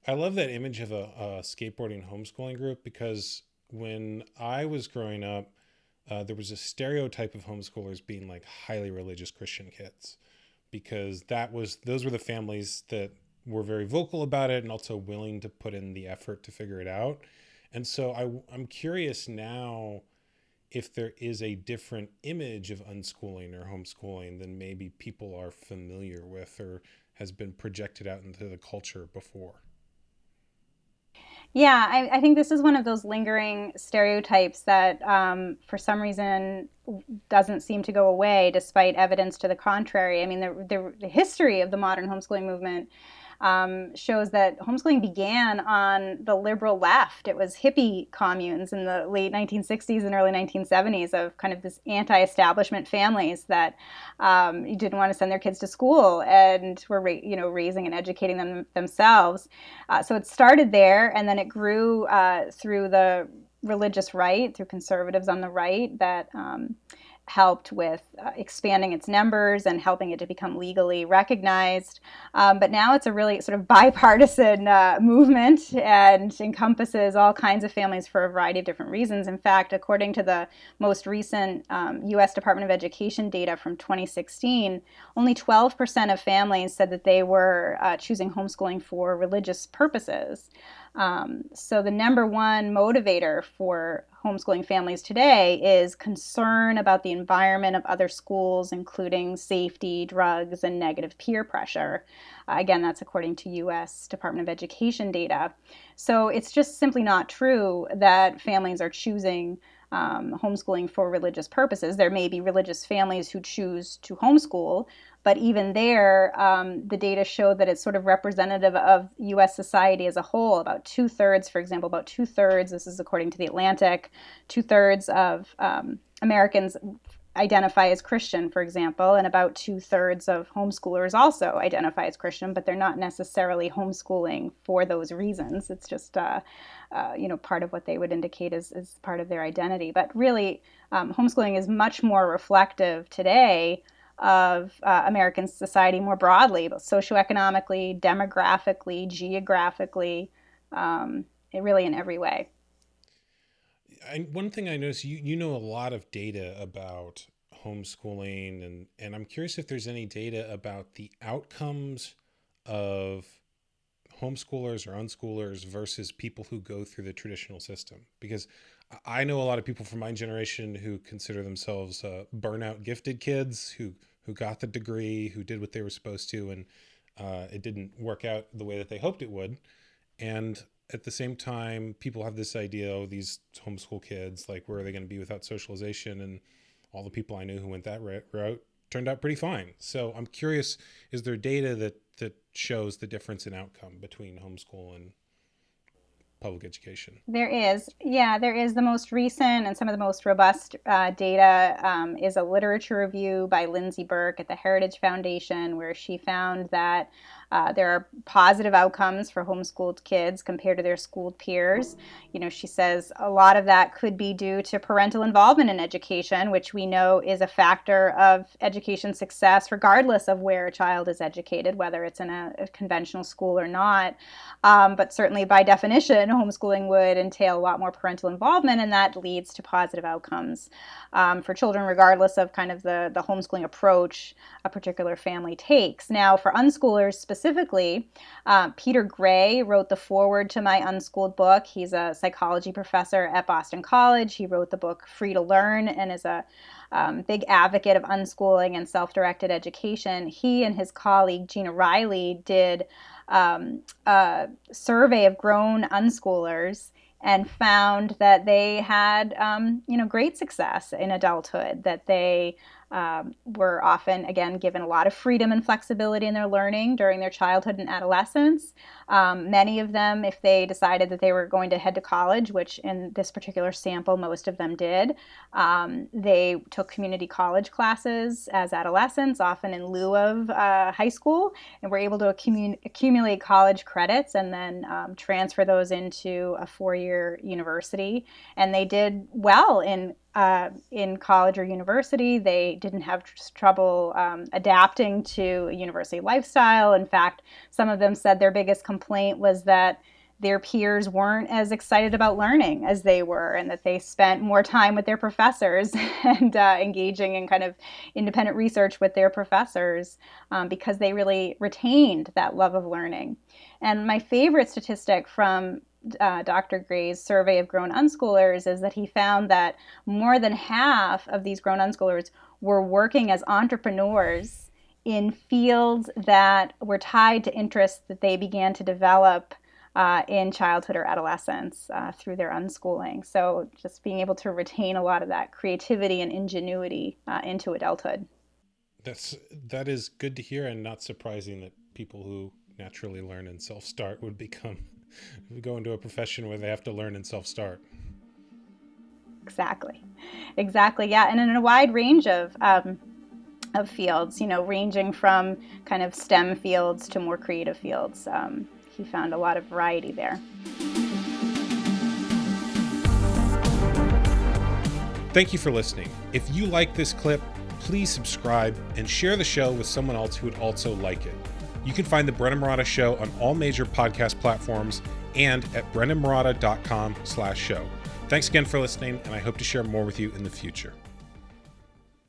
I love that image of a skateboarding homeschooling group because when I was growing up, there was a stereotype of homeschoolers being like highly religious Christian kids because those were the families that were very vocal about it and also willing to put in the effort to figure it out. And so I'm curious now if there is a different image of unschooling or homeschooling than maybe people are familiar with or has been projected out into the culture before. Yeah, I think this is one of those lingering stereotypes that, for some reason, doesn't seem to go away despite evidence to the contrary. I mean, the history of the modern homeschooling movement shows that homeschooling began on the liberal left. It was hippie communes in the late 1960s and early 1970s of kind of this anti-establishment families that didn't want to send their kids to school and were raising and educating them themselves. So it started there, and then it grew through the religious right, through conservatives on the right that helped with expanding its numbers and helping it to become legally recognized. But now it's a really sort of bipartisan movement and encompasses all kinds of families for a variety of different reasons. In fact, according to the most recent US Department of Education data from 2016, only 12% of families said that they were choosing homeschooling for religious purposes. So the number one motivator for homeschooling families today is concern about the environment of other schools, including safety, drugs, and negative peer pressure. Again, that's according to US Department of Education data. So it's just simply not true that families are choosing homeschooling for religious purposes. There may be religious families who choose to homeschool, but even there, the data show that it's sort of representative of US society as a whole. About two-thirds, for example, about two-thirds, this is according to The Atlantic, two-thirds of Americans identify as Christian, for example, and about two-thirds of homeschoolers also identify as Christian, but they're not necessarily homeschooling for those reasons. It's just, part of what they would indicate as part of their identity. But really, homeschooling is much more reflective today of American society more broadly, but socioeconomically, demographically, geographically, really in every way. One thing I noticed, you know a lot of data about homeschooling, and I'm curious if there's any data about the outcomes of homeschoolers or unschoolers versus people who go through the traditional system. Because I know a lot of people from my generation who consider themselves burnout gifted kids who got the degree, who did what they were supposed to, and it didn't work out the way that they hoped it would. And at the same time, people have this idea, oh, these homeschool kids, like, where are they going to be without socialization? And all the people I knew who went that route turned out pretty fine. So I'm curious, is there data that shows the difference in outcome between homeschool and public education? There is, yeah, there is. The most recent and some of the most robust data is a literature review by Lindsay Burke at the Heritage Foundation, where she found that there are positive outcomes for homeschooled kids compared to their schooled peers. She says a lot of that could be due to parental involvement in education, which we know is a factor of education success, regardless of where a child is educated, whether it's in a conventional school or not. But certainly, by definition, homeschooling would entail a lot more parental involvement, and that leads to positive outcomes for children, regardless of kind of the homeschooling approach a particular family takes. Now, for unschoolers specifically, Peter Gray wrote the foreword to my unschooled book. He's a psychology professor at Boston College. He wrote the book Free to Learn and is a big advocate of unschooling and self-directed education. He and his colleague Gina Riley did a survey of grown unschoolers and found that they had, great success in adulthood, that they were often, again, given a lot of freedom and flexibility in their learning during their childhood and adolescence. Many of them, if they decided that they were going to head to college, which in this particular sample, most of them did, they took community college classes as adolescents, often in lieu of high school, and were able to accumulate college credits and then transfer those into a four-year university. And they did well in in college or university. They didn't have trouble adapting to a university lifestyle. In fact, some of them said their biggest complaint was that their peers weren't as excited about learning as they were, and that they spent more time with their professors and engaging in kind of independent research with their professors because they really retained that love of learning. And my favorite statistic from Dr. Gray's survey of grown unschoolers is that he found that more than half of these grown unschoolers were working as entrepreneurs in fields that were tied to interests that they began to develop in childhood or adolescence through their unschooling. So just being able to retain a lot of that creativity and ingenuity into adulthood. That is good to hear, and not surprising that people who naturally learn and self-start would go into a profession where they have to learn and self-start. Exactly, yeah, and in a wide range of fields, ranging from kind of STEM fields to more creative fields. He found a lot of variety there. Thank you for listening. If you like this clip, please subscribe and share the show with someone else who would also like it. You can find the Brendon Marotta Show on all major podcast platforms and at brendonmarotta.com/show. Thanks again for listening, and I hope to share more with you in the future.